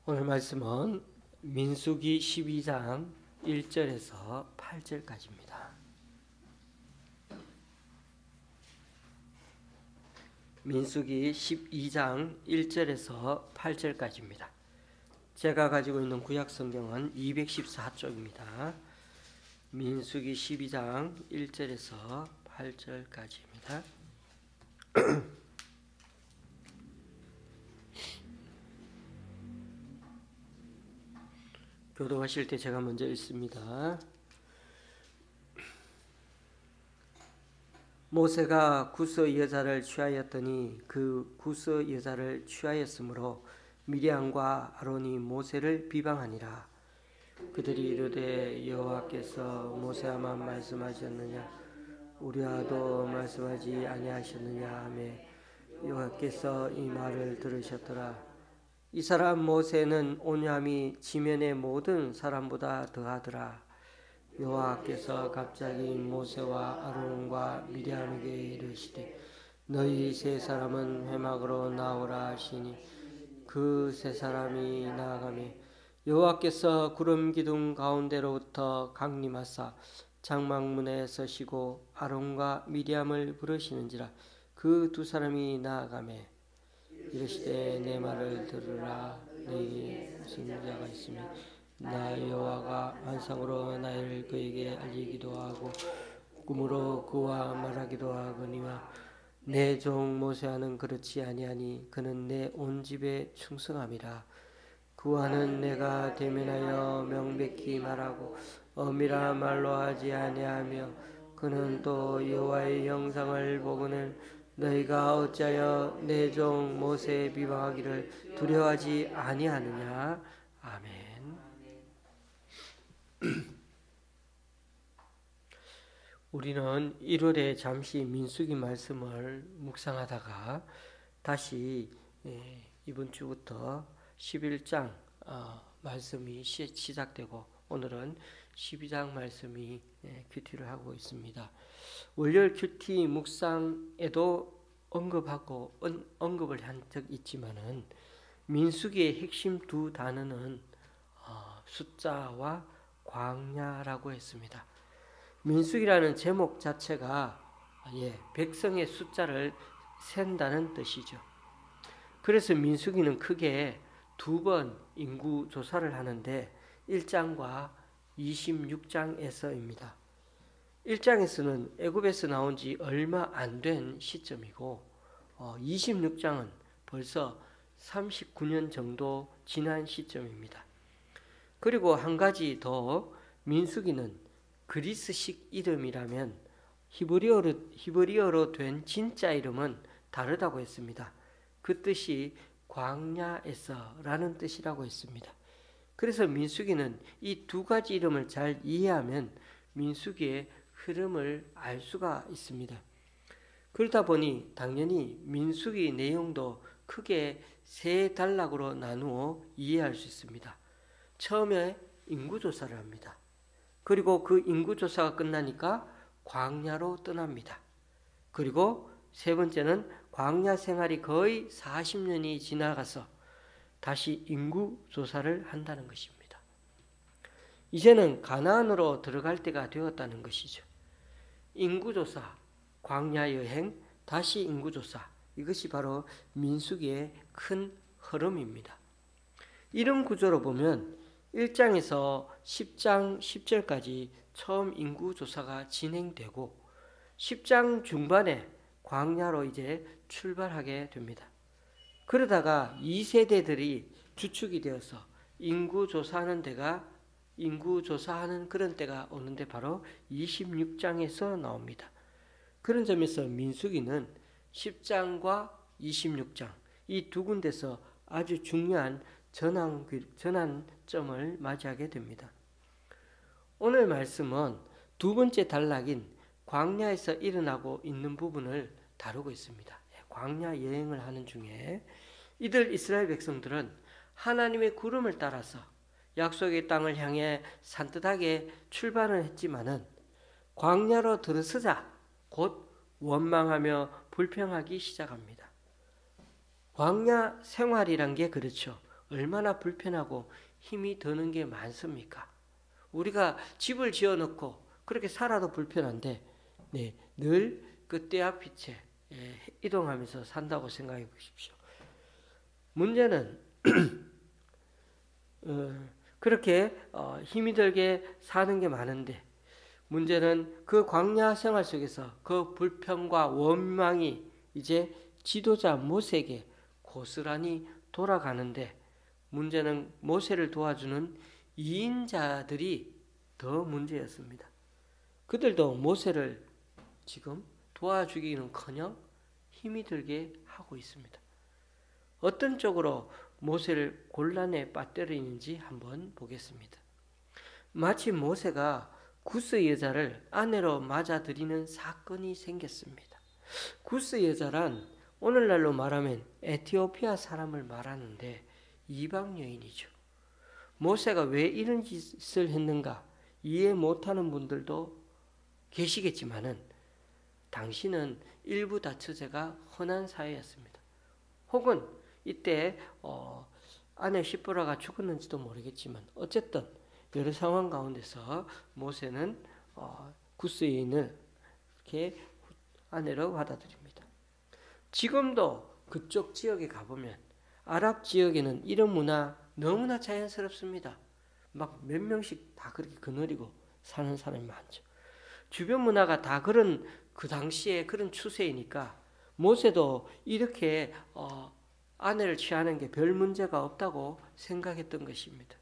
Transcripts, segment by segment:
오늘 말씀은 민수기 12장 1절에서 8절까지입니다. 민수기 12장 1절에서 8절까지입니다. 제가 가지고 있는 구약 성경은 214쪽입니다. 민수기 12장 1절에서 8절까지입니다. 교도하실 때 제가 먼저 읽습니다. 모세가 구스 여자를 취하였더니 그 구스 여자를 취하였으므로 미리암과 아론이 모세를 비방하니라. 그들이 이르되 여호와께서 모세와만 말씀하셨느냐 우리와도 말씀하지 아니하셨느냐 하며 여호와께서 이 말을 들으셨더라. 이 사람 모세는 온유함이 지면의 모든 사람보다 더하더라. 여호와께서 갑자기 모세와 아론과 미리암에게 이르시되 너희 세 사람은 회막으로 나오라 하시니 그 세 사람이 나아가며 여호와께서 구름 기둥 가운데로부터 강림하사 장막문에 서시고 아론과 미리암을 부르시는지라. 그 두 사람이 나아가며 이르시되 내 말을 들으라. 너희에게 무슨 자가 있으면 나 여호와가 환상으로 나를 그에게 알리기도 하고 꿈으로 그와 말하기도 하거니와 내 종 모세와는 그렇지 아니하니 그는 내 온 집에 충성함이라. 그와는 내가 대면하여 명백히 말하고 엄밀한 말로 하지 아니하며 그는 또 여호와의 형상을 보거늘 너희가 어찌하여 내 종 모세 비방하기를 두려워하지 아니하느냐. 아멘. 우리는 1월에 잠시 민수기 말씀을 묵상하다가 다시 이번 주부터 11장 말씀이 시작되고 오늘은 12장 말씀이 큐티를 하고 있습니다. 월요일 큐티 묵상에도 언급을 한 적 있지만은 민수기의 핵심 두 단어는 숫자와 광야라고 했습니다. 민수기라는 제목 자체가 백성의 숫자를 센다는 뜻이죠. 그래서 민수기는 크게 두 번 인구 조사를 하는데 1장과 26장에서입니다. 1장에서는 애굽에서 나온 지 얼마 안 된 시점이고 26장은 벌써 39년 정도 지난 시점입니다. 그리고 한 가지 더 민수기는 그리스식 이름이라면 히브리어로 된 진짜 이름은 다르다고 했습니다. 그 뜻이 광야에서라는 뜻이라고 했습니다. 그래서 민수기는 이 두 가지 이름을 잘 이해하면 민수기의 흐름을 알 수가 있습니다. 그러다 보니 당연히 민수기 내용도 크게 세 단락으로 나누어 이해할 수 있습니다. 처음에 인구조사를 합니다. 그리고 그 인구조사가 끝나니까 광야로 떠납니다. 그리고 세 번째는 광야 생활이 거의 40년이 지나가서 다시 인구조사를 한다는 것입니다. 이제는 가나안으로 들어갈 때가 되었다는 것이죠. 인구조사, 광야 여행, 다시 인구조사, 이것이 바로 민수기의 큰 흐름입니다. 이런 구조로 보면 1장에서 10장 10절까지 처음 인구조사가 진행되고 10장 중반에 광야로 이제 출발하게 됩니다. 그러다가 2세대들이 주축이 되어서 인구조사하는 그런 때가 오는데 바로 26장에서 나옵니다. 그런 점에서 민수기는 10장과 26장 이 두 군데서 아주 중요한 전환점을 맞이하게 됩니다. 오늘 말씀은 두 번째 단락인 광야에서 일어나고 있는 부분을 다루고 있습니다. 광야 여행을 하는 중에 이들 이스라엘 백성들은 하나님의 구름을 따라서 약속의 땅을 향해 산뜻하게 출발을 했지만은 광야로 들어서자 곧 원망하며 불평하기 시작합니다. 광야 생활이란 게 그렇죠. 얼마나 불편하고 힘이 드는 게 많습니까? 우리가 집을 지어놓고 그렇게 살아도 불편한데 네, 늘 그 떼앞빛에 이동하면서 산다고 생각해 보십시오. 문제는 그렇게 힘이 들게 사는 게 많은데 문제는 그 광야 생활 속에서 그 불평과 원망이 이제 지도자 모세에게 고스란히 돌아가는데 문제는 모세를 도와주는 이인자들이 더 문제였습니다. 그들도 모세를 지금 도와주기는커녕 힘이 들게 하고 있습니다. 어떤 쪽으로 모세를 곤란에 빠뜨리는지 한번 보겠습니다. 마치 모세가 구스 여자를 아내로 맞아들이는 사건이 생겼습니다. 구스 여자란 오늘날로 말하면 에티오피아 사람을 말하는데 이방 여인이죠. 모세가 왜 이런 짓을 했는가 이해 못하는 분들도 계시겠지만은 당시는 일부 다처제가 흔한 사회였습니다. 혹은 이때 아내 시보라가 죽었는지도 모르겠지만 어쨌든 여러 상황 가운데서 모세는 구스 여인을 이렇게 아내로 받아들입니다. 지금도 그쪽 지역에 가보면 아랍 지역에는 이런 문화 너무나 자연스럽습니다. 막 몇 명씩 다 그렇게 거느리고 사는 사람이 많죠. 주변 문화가 다 그런 그 당시에 그런 추세이니까 모세도 이렇게 아내를 취하는 게 별 문제가 없다고 생각했던 것입니다.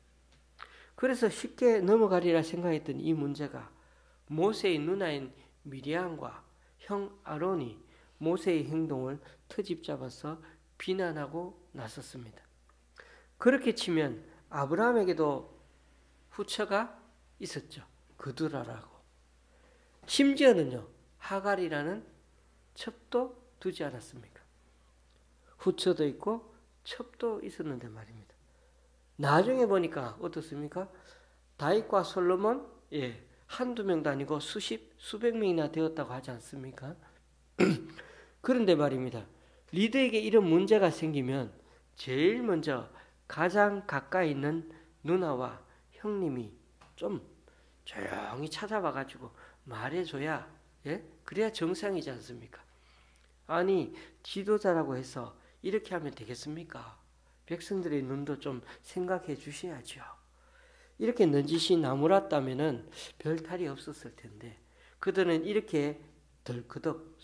그래서 쉽게 넘어가리라 생각했던 이 문제가 모세의 누나인 미리암과 형 아론이 모세의 행동을 트집 잡아서 비난하고 나섰습니다. 그렇게 치면 아브라함에게도 후처가 있었죠. 그두라라고. 심지어는요. 하갈이라는 첩도 두지 않았습니까? 후처도 있고 첩도 있었는데 말입니다. 나중에 보니까 어떻습니까? 다윗과 솔로몬 한두 명도 아니고 수백 명이나 되었다고 하지 않습니까? 그런데 말입니다. 리더에게 이런 문제가 생기면 제일 먼저 가장 가까이 있는 누나와 형님이 좀 조용히 찾아봐가지고 말해줘야 그래야 정상이지 않습니까? 아니 지도자라고 해서 이렇게 하면 되겠습니까? 백성들의 눈도 좀 생각해 주셔야죠. 이렇게 넌지시 나무랐다면은 별 탈이 없었을 텐데 그들은 이렇게 덜그덕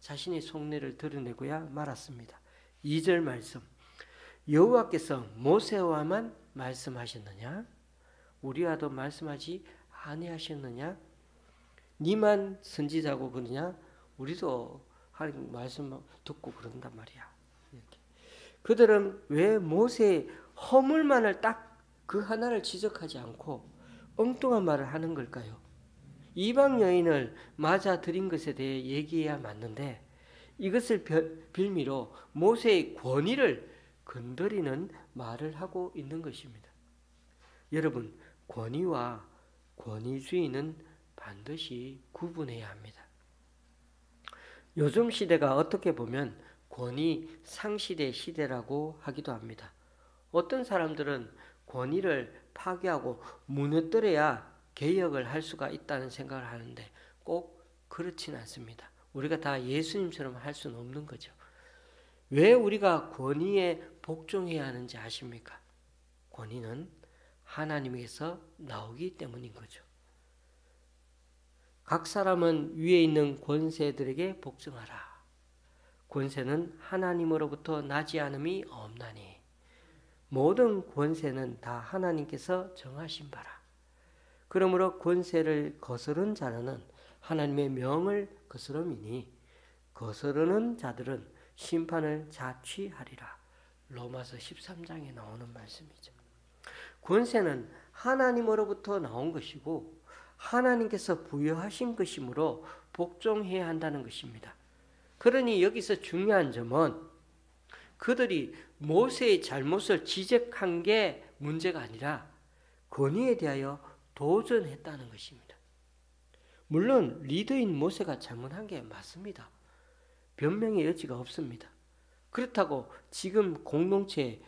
자신의 속내를 드러내고야 말았습니다. 2절 말씀. 여호와께서 모세와만 말씀하셨느냐? 우리와도 말씀하지 아니하셨느냐? 니만 선지자고 그러냐? 우리도 하나님 말씀 듣고 그런단 말이야. 이렇게. 그들은 왜 모세의 허물만을 딱 그 하나를 지적하지 않고 엉뚱한 말을 하는 걸까요? 이방 여인을 맞아들인 것에 대해 얘기해야 맞는데 이것을 빌미로 모세의 권위를 건드리는 말을 하고 있는 것입니다. 여러분, 권위와 권위주의는 반드시 구분해야 합니다. 요즘 시대가 어떻게 보면 권위 상실의 시대라고 하기도 합니다. 어떤 사람들은 권위를 파괴하고 무너뜨려야 개혁을 할 수가 있다는 생각을 하는데 꼭 그렇지는 않습니다. 우리가 다 예수님처럼 할 수는 없는 거죠. 왜 우리가 권위에 복종해야 하는지 아십니까? 권위는 하나님에게서 나오기 때문인 거죠. 각 사람은 위에 있는 권세들에게 복종하라. 권세는 하나님으로부터 나지 않음이 없나니 모든 권세는 다 하나님께서 정하신 바라. 그러므로 권세를 거스른 자는 하나님의 명을 거스름이니 거스르는 자들은 심판을 자취하리라. 로마서 13장에 나오는 말씀이죠. 권세는 하나님으로부터 나온 것이고 하나님께서 부여하신 것이므로 복종해야 한다는 것입니다. 그러니 여기서 중요한 점은 그들이 모세의 잘못을 지적한 게 문제가 아니라 권위에 대하여 도전했다는 것입니다. 물론 리더인 모세가 잘못한 게 맞습니다. 변명의 여지가 없습니다. 그렇다고 지금 공동체에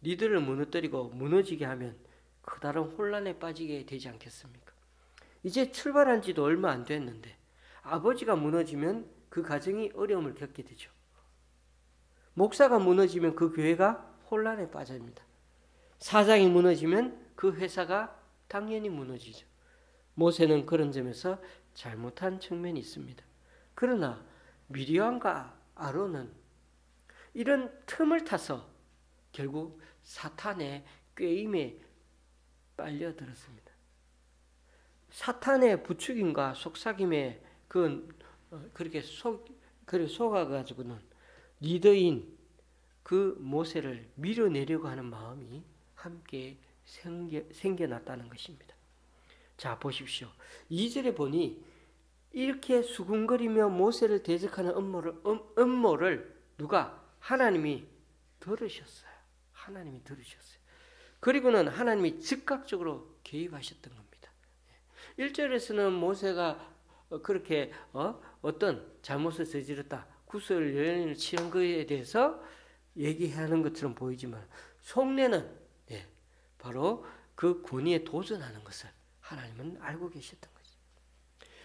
리더를 무너뜨리고 무너지게 하면 커다란 혼란에 빠지게 되지 않겠습니까? 이제 출발한 지도 얼마 안 됐는데 아버지가 무너지면 그 가정이 어려움을 겪게 되죠. 목사가 무너지면 그 교회가 혼란에 빠집니다. 사장이 무너지면 그 회사가 당연히 무너지죠. 모세는 그런 점에서 잘못한 측면이 있습니다. 그러나 미리암과 아론은 이런 틈을 타서 결국 사탄의 꾀임에 빨려들었습니다. 사탄의 부추김과 속삭임에 그렇게 속아가지고는 리더인 그 모세를 밀어내려고 하는 마음이 함께 생겨났다는 것입니다. 자, 보십시오. 2절에 보니 이렇게 수군거리며 모세를 대적하는 음모를 누가? 하나님이 들으셨어요. 하나님이 들으셨어요. 그리고는 하나님이 즉각적으로 개입하셨던 겁니다. 1절에서는 모세가 그렇게 어떤 잘못을 저질렀다, 구설 여인을 치는 것에 대해서 얘기하는 것처럼 보이지만 속내는 바로 그 권위에 도전하는 것을 하나님은 알고 계셨던 거죠.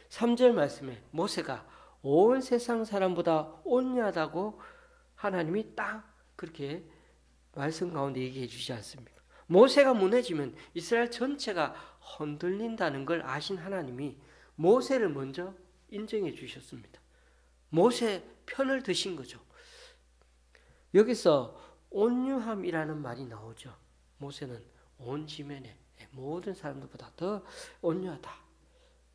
3절 말씀에 모세가 온 세상 사람보다 온유하다고 하나님이 딱 그렇게 말씀 가운데 얘기해 주지 않습니까? 모세가 무너지면 이스라엘 전체가 흔들린다는 걸 아신 하나님이 모세를 먼저 인정해 주셨습니다. 모세 편을 드신 거죠. 여기서 온유함이라는 말이 나오죠. 모세는 온 지면에 모든 사람들보다 더 온유하다.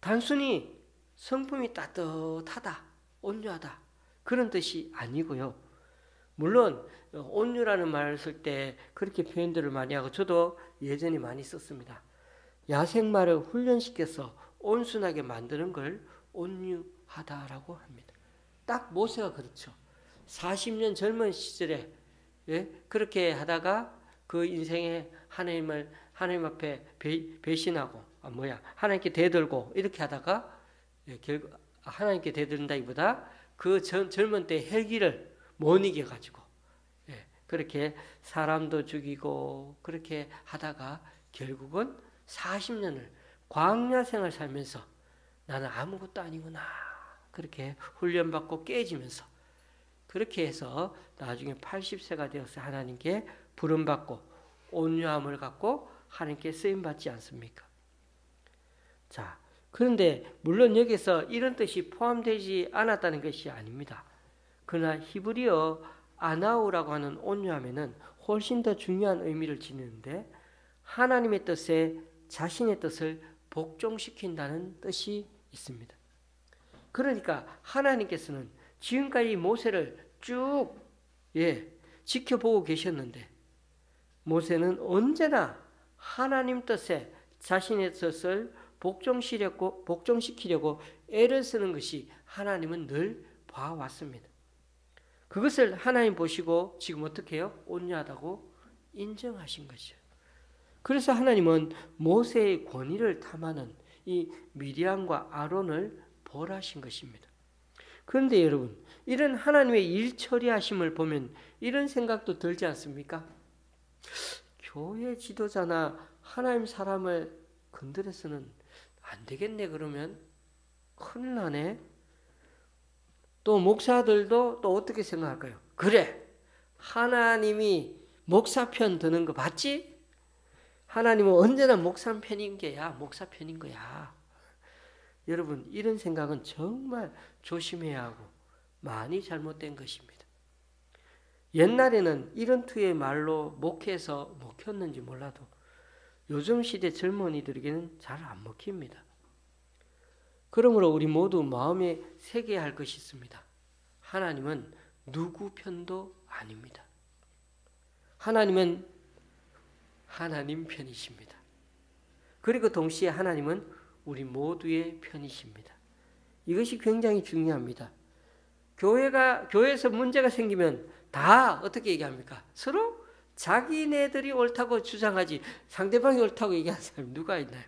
단순히 성품이 따뜻하다, 온유하다 그런 뜻이 아니고요. 물론 온유라는 말을 쓸 때 그렇게 표현들을 많이 하고 저도 예전에 많이 썼습니다. 야생마를 훈련시켜서 온순하게 만드는 걸 온유하다라고 합니다. 딱 모세가 그렇죠. 40년 젊은 시절에 그렇게 하다가 그 인생에 하나님 앞에 배신하고 하나님께 대들고 이렇게 하다가 결국 하나님께 대든다기보다 그 젊은 때 헬기를 못 이겨가지고 그렇게 사람도 죽이고 그렇게 하다가 결국은 40년을 광야 생활 살면서 나는 아무것도 아니구나 그렇게 훈련받고 깨지면서 그렇게 해서 나중에 80세가 되어서 하나님께 부름받고 온유함을 갖고 하나님께 쓰임받지 않습니까? 자, 그런데 물론 여기서 이런 뜻이 포함되지 않았다는 것이 아닙니다. 그러나 히브리어 아나우라고 하는 온유함에는 훨씬 더 중요한 의미를 지니는데 하나님의 뜻에 자신의 뜻을 복종시킨다는 뜻이 있습니다. 그러니까 하나님께서는 지금까지 모세를 쭉 지켜보고 계셨는데 모세는 언제나 하나님 뜻에 자신의 뜻을 복종시키려고 애를 쓰는 것이 하나님은 늘 봐왔습니다. 그것을 하나님 보시고 지금 어떻게 해요? 온유하다고 인정하신 거죠. 그래서 하나님은 모세의 권위를 탐하는 이 미리암과 아론을 벌하신 것입니다. 그런데 여러분, 이런 하나님의 일 처리하심을 보면 이런 생각도 들지 않습니까? 교회 지도자나 하나님 사람을 건드려서는 안 되겠네 그러면 큰일 나네. 또 목사들도 또 어떻게 생각할까요? 그래, 하나님이 목사 편 드는 거 봤지? 하나님은 언제나 목사 편인 게야, 목사 편인 거야. 여러분, 이런 생각은 정말 조심해야 하고 많이 잘못된 것입니다. 옛날에는 이런 투의 말로 목회에서 먹혔는지 몰라도 요즘 시대 젊은이들에게는 잘 안 먹힙니다. 그러므로 우리 모두 마음에 새겨야 할 것이 있습니다. 하나님은 누구 편도 아닙니다. 하나님은 하나님 편이십니다. 그리고 동시에 하나님은 우리 모두의 편이십니다. 이것이 굉장히 중요합니다. 교회에서 문제가 생기면 다 어떻게 얘기합니까? 서로 자기네들이 옳다고 주장하지 상대방이 옳다고 얘기하는 사람이 누가 있나요?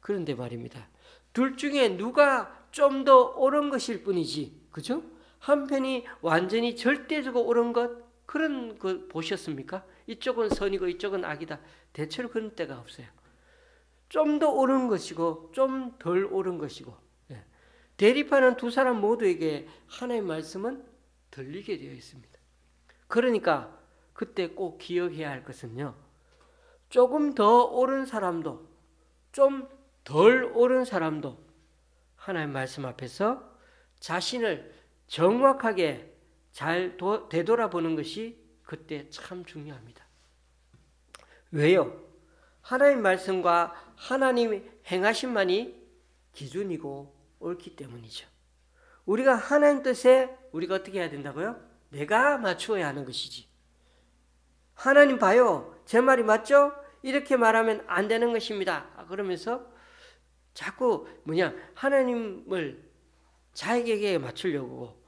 그런데 말입니다. 둘 중에 누가 좀 더 옳은 것일 뿐이지, 그죠? 한편이 완전히 절대적으로 옳은 것 그런 거 보셨습니까? 이쪽은 선이고 이쪽은 악이다. 대체로 그런 때가 없어요. 좀 더 옳은 것이고 좀 덜 옳은 것이고, 대립하는 두 사람 모두에게 하나님의 말씀은 들리게 되어 있습니다. 그러니까 그때 꼭 기억해야 할 것은요, 조금 더 옳은 사람도 좀 덜 옳은 사람도 하나님 말씀 앞에서 자신을 정확하게 잘 되돌아보는 것이 그때 참 중요합니다. 왜요? 하나님 말씀과 하나님이 행하심만이 기준이고 옳기 때문이죠. 우리가 하나님 뜻에 우리가 어떻게 해야 된다고요? 내가 맞추어야 하는 것이지. 하나님 봐요. 제 말이 맞죠? 이렇게 말하면 안 되는 것입니다. 그러면서 자꾸 하나님을 자기에게 맞추려고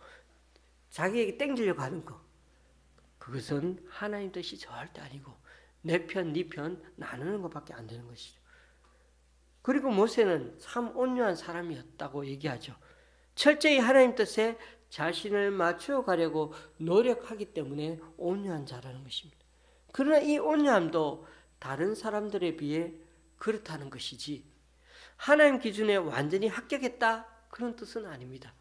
자기에게 땡기려고 하는 거. 그것은 하나님 뜻이 절대 아니고 내 편, 네 편 나누는 것밖에 안 되는 것이죠. 그리고 모세는 참 온유한 사람이었다고 얘기하죠. 철저히 하나님 뜻에 자신을 맞추어 가려고 노력하기 때문에 온유한 자라는 것입니다. 그러나 이 온유함도 다른 사람들에 비해 그렇다는 것이지 하나님 기준에 완전히 합격했다 그런 뜻은 아닙니다.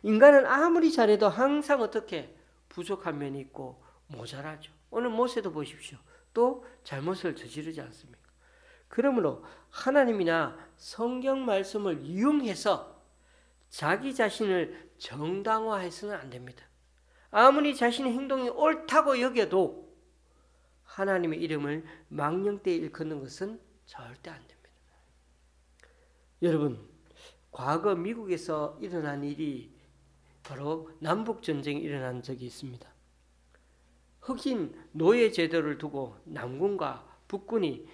인간은 아무리 잘해도 항상 어떻게 부족한 면이 있고 모자라죠. 오늘 모세도 보십시오. 또 잘못을 저지르지 않습니까? 그러므로 하나님이나 성경 말씀을 이용해서 자기 자신을 정당화해서는 안 됩니다. 아무리 자신의 행동이 옳다고 여겨도 하나님의 이름을 망령되이 일컫는 것은 절대 안 됩니다. 여러분, 과거 미국에서 일어난 일이 바로 남북전쟁이 일어난 적이 있습니다. 흑인 노예 제도를 두고 남군과 북군이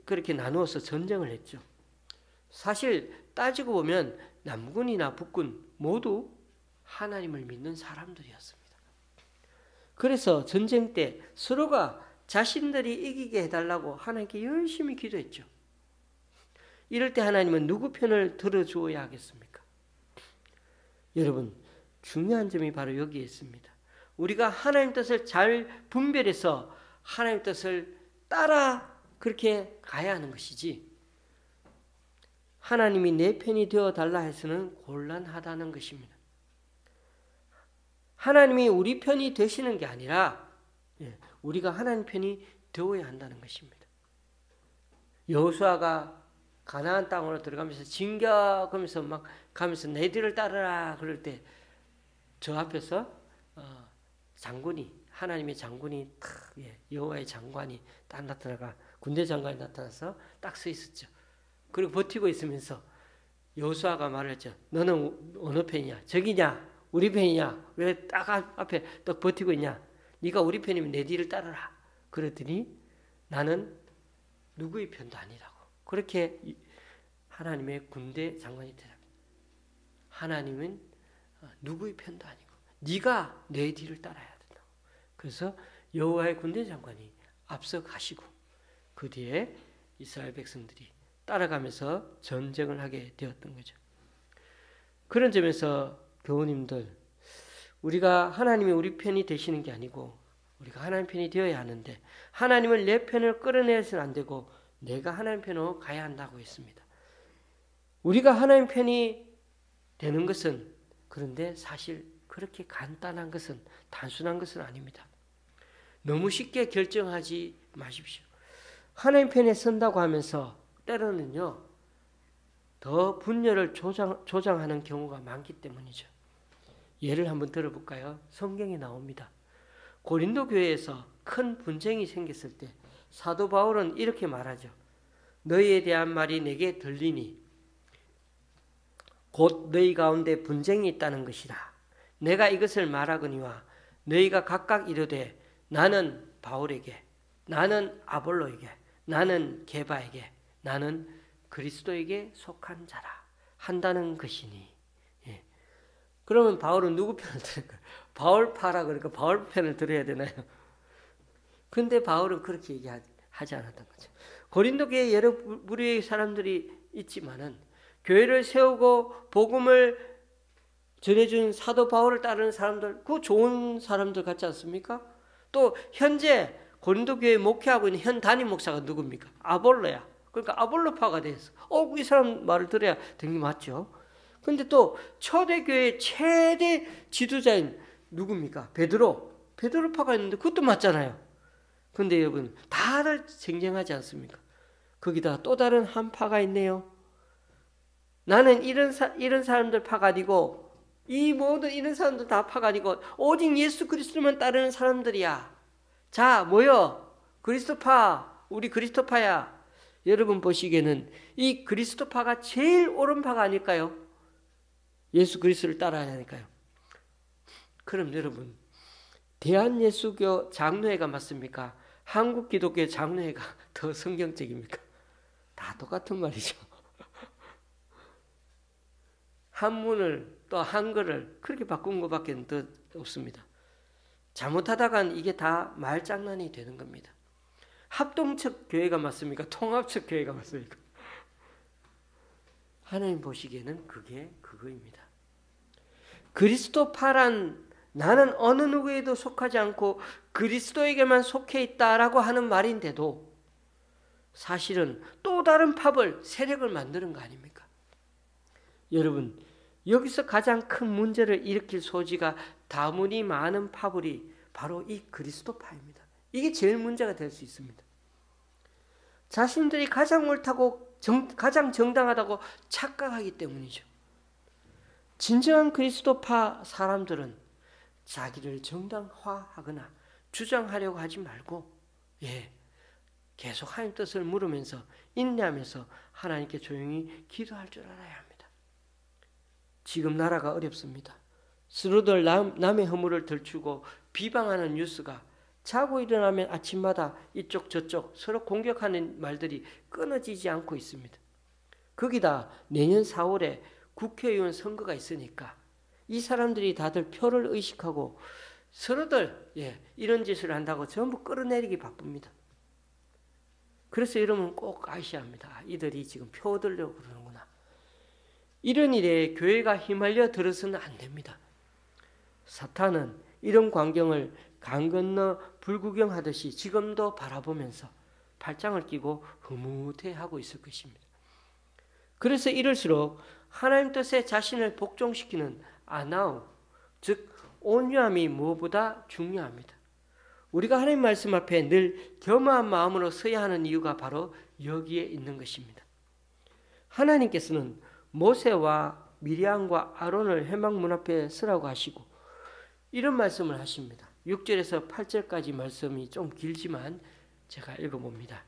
그렇게 나누어서 전쟁을 했죠. 사실 따지고 보면 남군이나 북군 모두 하나님을 믿는 사람들이었습니다. 그래서 전쟁 때 서로가 자신들이 이기게 해달라고 하나님께 열심히 기도했죠. 이럴 때 하나님은 누구 편을 들어주어야 하겠습니까? 여러분, 중요한 점이 바로 여기에 있습니다. 우리가 하나님 뜻을 잘 분별해서 하나님 뜻을 따라 그렇게 가야 하는 것이지 하나님이 내 편이 되어달라 해서는 곤란하다는 것입니다. 하나님이 우리 편이 되시는 게 아니라 우리가 하나님 편이 되어야 한다는 것입니다. 여호수아가 가나안 땅으로 들어가면서 진격하면서 막 가면서 내 뒤를 따르라 그럴 때 저 앞에서 장군이 하나님의 장군이 여호와의 장관이 딱 나타나가 군대 장관이 나타나서 딱 서 있었죠. 그리고 버티고 있으면서 여호수아가 말했죠. 너는 어느 편이냐? 저기냐? 우리 편이냐? 왜 딱 앞에 딱 버티고 있냐? 네가 우리 편이면 내 뒤를 따르라. 그랬더니 나는 누구의 편도 아니라고. 그렇게 하나님의 군대 장관이 대답합니다. 하나님은 누구의 편도 아니고 네가 내 뒤를 따라야 된다고. 그래서 여호와의 군대 장관이 앞서 가시고 그 뒤에 이스라엘 백성들이 따라가면서 전쟁을 하게 되었던 거죠. 그런 점에서 교우님들, 우리가 하나님이 우리 편이 되시는 게 아니고 우리가 하나님 편이 되어야 하는데 하나님을 내 편을 끌어내서는 안 되고 내가 하나님 편으로 가야 한다고 했습니다. 우리가 하나님 편이 되는 것은 그런데 사실 그렇게 간단한 것은 단순한 것은 아닙니다. 너무 쉽게 결정하지 마십시오. 하나님 편에 선다고 하면서 때로는요 더 분열을 조장하는 경우가 많기 때문이죠. 예를 한번 들어볼까요? 성경에 나옵니다. 고린도 교회에서 큰 분쟁이 생겼을 때 사도 바울은 이렇게 말하죠. 너희에 대한 말이 내게 들리니 곧 너희 가운데 분쟁이 있다는 것이라. 내가 이것을 말하거니와 너희가 각각 이르되 나는 바울에게, 나는 아볼로에게, 나는 게바에게, 나는 그리스도에게 속한 자라 한다는 것이니. 그러면 바울은 누구 편을 들을까요? 바울파라 그러니까 바울 편을 들어야 되나요? 그런데 바울은 그렇게 얘기하지 않았던 거죠. 고린도 교회에 여러 부류의 사람들이 있지만은 교회를 세우고 복음을 전해준 사도 바울을 따르는 사람들, 그 좋은 사람들 같지 않습니까? 또 현재 고린도 교회에 목회하고 있는 현 담임 목사가 누굽니까? 아볼로야. 그러니까 아볼로파가 됐어. 이 사람 말을 들어야 되는 게 맞죠. 근데 또 초대교회 최대 지도자인 누굽니까? 베드로파가 있는데 그것도 맞잖아요. 근데 여러분 다들 쟁쟁하지 않습니까? 거기다 또 다른 한 파가 있네요. 나는 이런 사람들 파가 아니고 이 모든 이런 사람들 다 파가 아니고 오직 예수 그리스도만 따르는 사람들이야. 자, 모여. 그리스도파, 우리 그리스도파야. 여러분 보시기에는 이 그리스도파가 제일 옳은 파가 아닐까요? 예수 그리스도를 따라야 하니까요. 그럼 여러분, 대한예수교 장로회가 맞습니까? 한국 기독교 장로회가 더 성경적입니까? 다 똑같은 말이죠. 한문을 또 한글을 그렇게 바꾼 것밖에 더 없습니다. 잘못하다간 이게 다 말장난이 되는 겁니다. 합동적 교회가 맞습니까? 통합적 교회가 맞습니까? 하나님 보시기에는 그게 그거입니다. 그리스도파란 나는 어느 누구에도 속하지 않고 그리스도에게만 속해 있다라고 하는 말인데도 사실은 또 다른 팝을 세력을 만드는 거 아닙니까? 여러분, 여기서 가장 큰 문제를 일으킬 소지가 다문이 많은 파벌이 바로 이 그리스도파입니다. 이게 제일 문제가 될 수 있습니다. 자신들이 가장 옳다고 가장 정당하다고 착각하기 때문이죠. 진정한 그리스도파 사람들은 자기를 정당화하거나 주장하려고 하지 말고 계속 하나님 뜻을 물으면서 인내하면서 하나님께 조용히 기도할 줄 알아야 합니다. 지금 나라가 어렵습니다. 서로들 남의 허물을 들추고 비방하는 뉴스가 자고 일어나면 아침마다 이쪽 저쪽 서로 공격하는 말들이 끊어지지 않고 있습니다. 거기다 내년 4월에 국회의원 선거가 있으니까 이 사람들이 다들 표를 의식하고 서로들 이런 짓을 한다고 전부 끌어내리기 바쁩니다. 그래서 여러분 꼭 아셔야 합니다. 이들이 지금 표 얻으려고 그러는구나. 이런 일에 교회가 휘말려 들어서는 안 됩니다. 사탄은 이런 광경을 강 건너 불구경하듯이 지금도 바라보면서 팔짱을 끼고 흐뭇해하고 있을 것입니다. 그래서 이럴수록 하나님 뜻에 자신을 복종시키는 아나우, 즉 온유함이 무엇보다 중요합니다. 우리가 하나님 말씀 앞에 늘 겸허한 마음으로 서야 하는 이유가 바로 여기에 있는 것입니다. 하나님께서는 모세와 미리암과 아론을 회막 문 앞에 서라고 하시고 이런 말씀을 하십니다. 6절에서 8절까지 말씀이 좀 길지만 제가 읽어봅니다.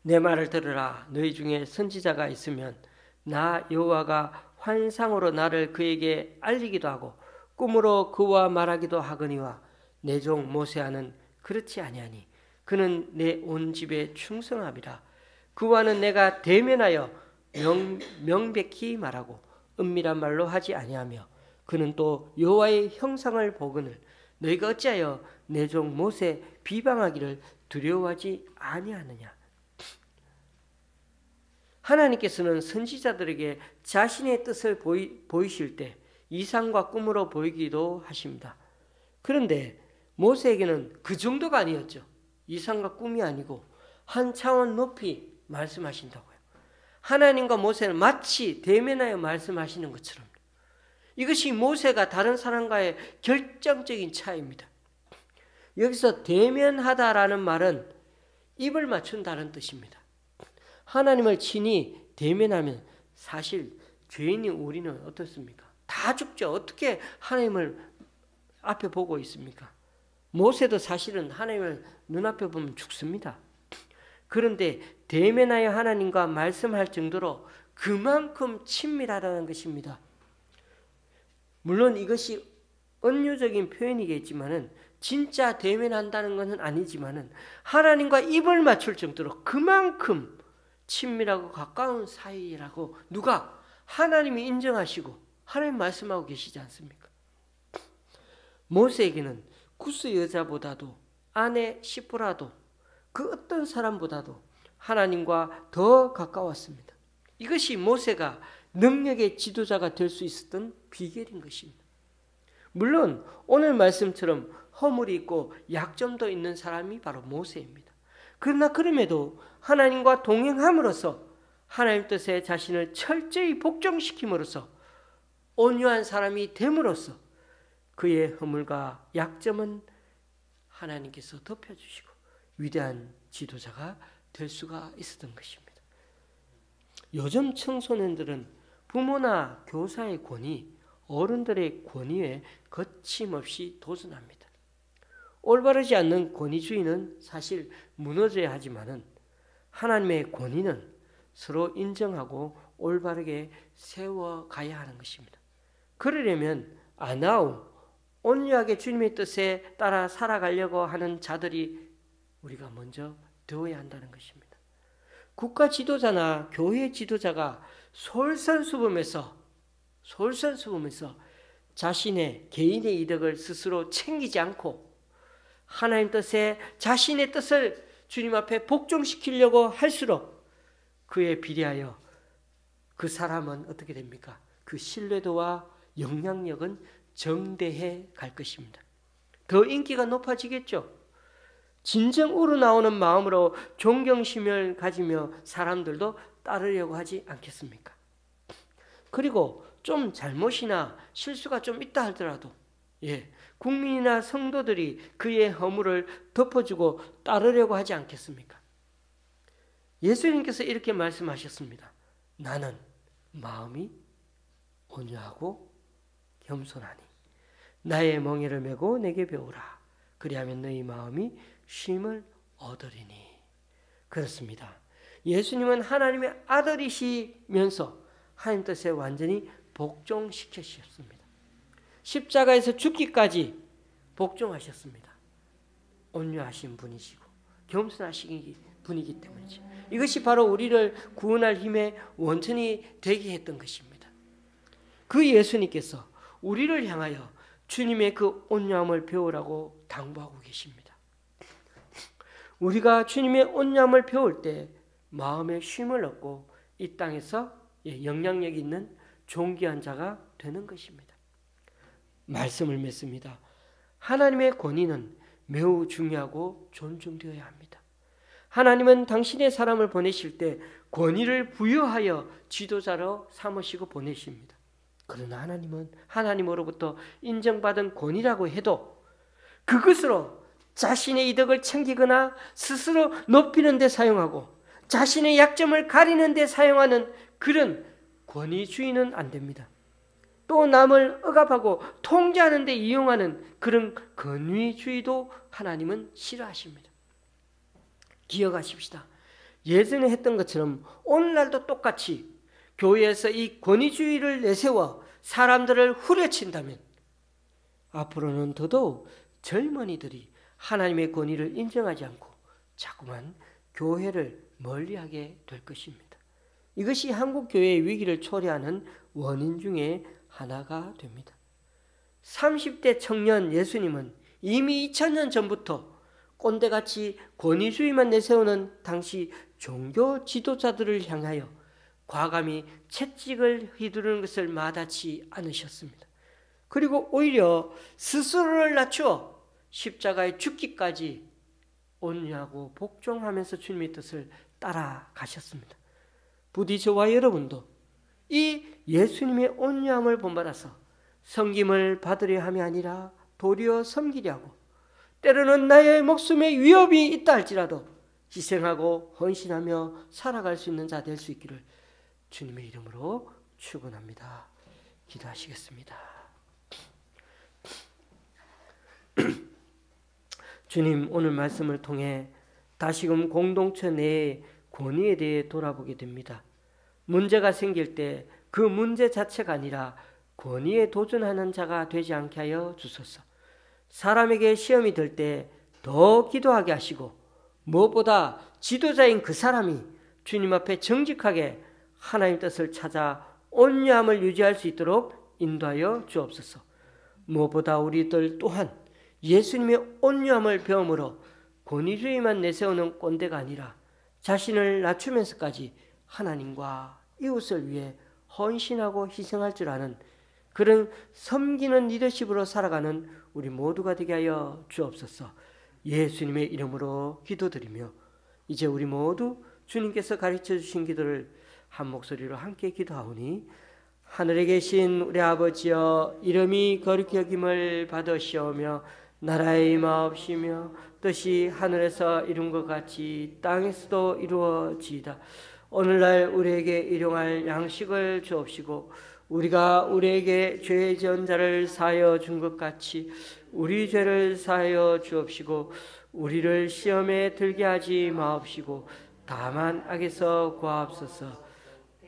내 말을 들으라. 너희 중에 선지자가 있으면 나 여호와가 환상으로 나를 그에게 알리기도 하고 꿈으로 그와 말하기도 하거니와 내 종 모세와는 그렇지 아니하니 그는 내 온 집에 충성함이라. 그와는 내가 대면하여 명백히 말하고 은밀한 말로 하지 아니하며 그는 또 여호와의 형상을 보거늘 너희가 어찌하여 내 종 모세 비방하기를 두려워하지 아니하느냐. 하나님께서는 선지자들에게 자신의 뜻을 보이실 때 이상과 꿈으로 보이기도 하십니다. 그런데 모세에게는 그 정도가 아니었죠. 이상과 꿈이 아니고 한 차원 높이 말씀하신다고요. 하나님과 모세는 마치 대면하여 말씀하시는 것처럼. 이것이 모세가 다른 사람과의 결정적인 차이입니다. 여기서 대면하다라는 말은 입을 맞춘다는 뜻입니다. 하나님을 친히 대면하면 사실 죄인인 우리는 어떻습니까? 다 죽죠. 어떻게 하나님을 앞에 보고 있습니까? 모세도 사실은 하나님을 눈앞에 보면 죽습니다. 그런데 대면하여 하나님과 말씀할 정도로 그만큼 친밀하다는 것입니다. 물론 이것이 은유적인 표현이겠지만은 진짜 대면한다는 것은 아니지만은 하나님과 입을 맞출 정도로 그만큼 친밀하고 가까운 사이라고 누가 하나님이 인정하시고 하나님 말씀하고 계시지 않습니까? 모세에게는 구스 여자보다도 아내 시프라도 그 어떤 사람보다도 하나님과 더 가까웠습니다. 이것이 모세가 능력의 지도자가 될 수 있었던 비결인 것입니다. 물론 오늘 말씀처럼 허물이 있고 약점도 있는 사람이 바로 모세입니다. 그러나 그럼에도 하나님과 동행함으로써 하나님 뜻에 자신을 철저히 복종시킴으로써 온유한 사람이 됨으로써 그의 허물과 약점은 하나님께서 덮여주시고 위대한 지도자가 될 수가 있었던 것입니다. 요즘 청소년들은 부모나 교사의 권위, 어른들의 권위에 거침없이 도전합니다. 올바르지 않는 권위주의는 사실 무너져야 하지만은 하나님의 권위는 서로 인정하고 올바르게 세워가야 하는 것입니다. 그러려면 아나우, 온유하게 주님의 뜻에 따라 살아가려고 하는 자들이 우리가 먼저 되어야 한다는 것입니다. 국가 지도자나 교회 지도자가 솔선수범해서 자신의 개인의 이득을 스스로 챙기지 않고 하나님 뜻에 자신의 뜻을 주님 앞에 복종시키려고 할수록 그에 비례하여 그 사람은 어떻게 됩니까? 그 신뢰도와 영향력은 정대해 갈 것입니다. 더 인기가 높아지겠죠. 진정 우러나오는 마음으로 존경심을 가지며 사람들도 따르려고 하지 않겠습니까? 그리고 좀 잘못이나 실수가 좀 있다 하더라도 국민이나 성도들이 그의 허물을 덮어주고 따르려고 하지 않겠습니까? 예수님께서 이렇게 말씀하셨습니다. 나는 마음이 온유하고 겸손하니 나의 멍에를 메고 내게 배우라. 그리하면 너희 마음이 쉼을 얻으리니. 그렇습니다. 예수님은 하나님의 아들이시면서 하나님 뜻에 완전히 복종시키셨습니다. 십자가에서 죽기까지 복종하셨습니다. 온유하신 분이시고 겸손하신 분이기 때문이죠. 이것이 바로 우리를 구원할 힘의 원천이 되게 했던 것입니다. 그 예수님께서 우리를 향하여 주님의 그 온유함을 배우라고 당부하고 계십니다. 우리가 주님의 온유함을 배울 때 마음의 쉼을 얻고 이 땅에서 영향력 있는 존귀한 자가 되는 것입니다. 말씀을 맺습니다. 하나님의 권위는 매우 중요하고 존중되어야 합니다. 하나님은 당신의 사람을 보내실 때 권위를 부여하여 지도자로 삼으시고 보내십니다. 그러나 하나님은 하나님으로부터 인정받은 권위라고 해도 그것으로 자신의 이득을 챙기거나 스스로 높이는 데 사용하고 자신의 약점을 가리는 데 사용하는 그런 권위주의는 안 됩니다. 또 남을 억압하고 통제하는 데 이용하는 그런 권위주의도 하나님은 싫어하십니다. 기억하십시다. 예전에 했던 것처럼 오늘날도 똑같이 교회에서 이 권위주의를 내세워 사람들을 후려친다면 앞으로는 더더욱 젊은이들이 하나님의 권위를 인정하지 않고 자꾸만 교회를 멀리하게 될 것입니다. 이것이 한국 교회의 위기를 초래하는 원인 중에 하나가 됩니다. 30대 청년 예수님은 이미 2000년 전부터 꼰대같이 권위주의만 내세우는 당시 종교 지도자들을 향하여 과감히 채찍을 휘두르는 것을 마다치 않으셨습니다. 그리고 오히려 스스로를 낮추어 십자가에 죽기까지 온유하고 복종하면서 주님의 뜻을 따라가셨습니다. 부디 저와 여러분도 이 예수님의 온유함을 본받아서 섬김을 받으려 함이 아니라 도리어 섬기려고 때로는 나의 목숨에 위협이 있다 할지라도 희생하고 헌신하며 살아갈 수 있는 자 될 수 있기를 주님의 이름으로 축원합니다. 기도하시겠습니다. 주님, 오늘 말씀을 통해 다시금 공동체 내의 권위에 대해 돌아보게 됩니다. 문제가 생길 때 그 문제 자체가 아니라 권위에 도전하는 자가 되지 않게 하여 주소서. 사람에게 시험이 들 때 더 기도하게 하시고 무엇보다 지도자인 그 사람이 주님 앞에 정직하게 하나님 뜻을 찾아 온유함을 유지할 수 있도록 인도하여 주옵소서. 무엇보다 우리들 또한 예수님의 온유함을 배움으로 권위주의만 내세우는 꼰대가 아니라 자신을 낮추면서까지 하나님과 이웃을 위해 헌신하고 희생할 줄 아는 그런 섬기는 리더십으로 살아가는 우리 모두가 되게 하여 주옵소서. 예수님의 이름으로 기도드리며 이제 우리 모두 주님께서 가르쳐 주신 기도를 한 목소리로 함께 기도하오니 하늘에 계신 우리 아버지여 이름이 거룩히 여김을 받으시오며 나라의 임하옵시며 뜻이 하늘에서 이룬 것 같이 땅에서도 이루어지이다. 오늘날 우리에게 일용할 양식을 주옵시고 우리가 우리에게 죄 지은 자를 사하여 준 것 같이 우리 죄를 사하여 주옵시고 우리를 시험에 들게 하지 마옵시고 다만 악에서 구하옵소서.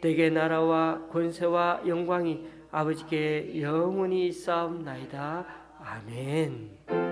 대개 나라와 권세와 영광이 아버지께 영원히 있사옵나이다. 아멘.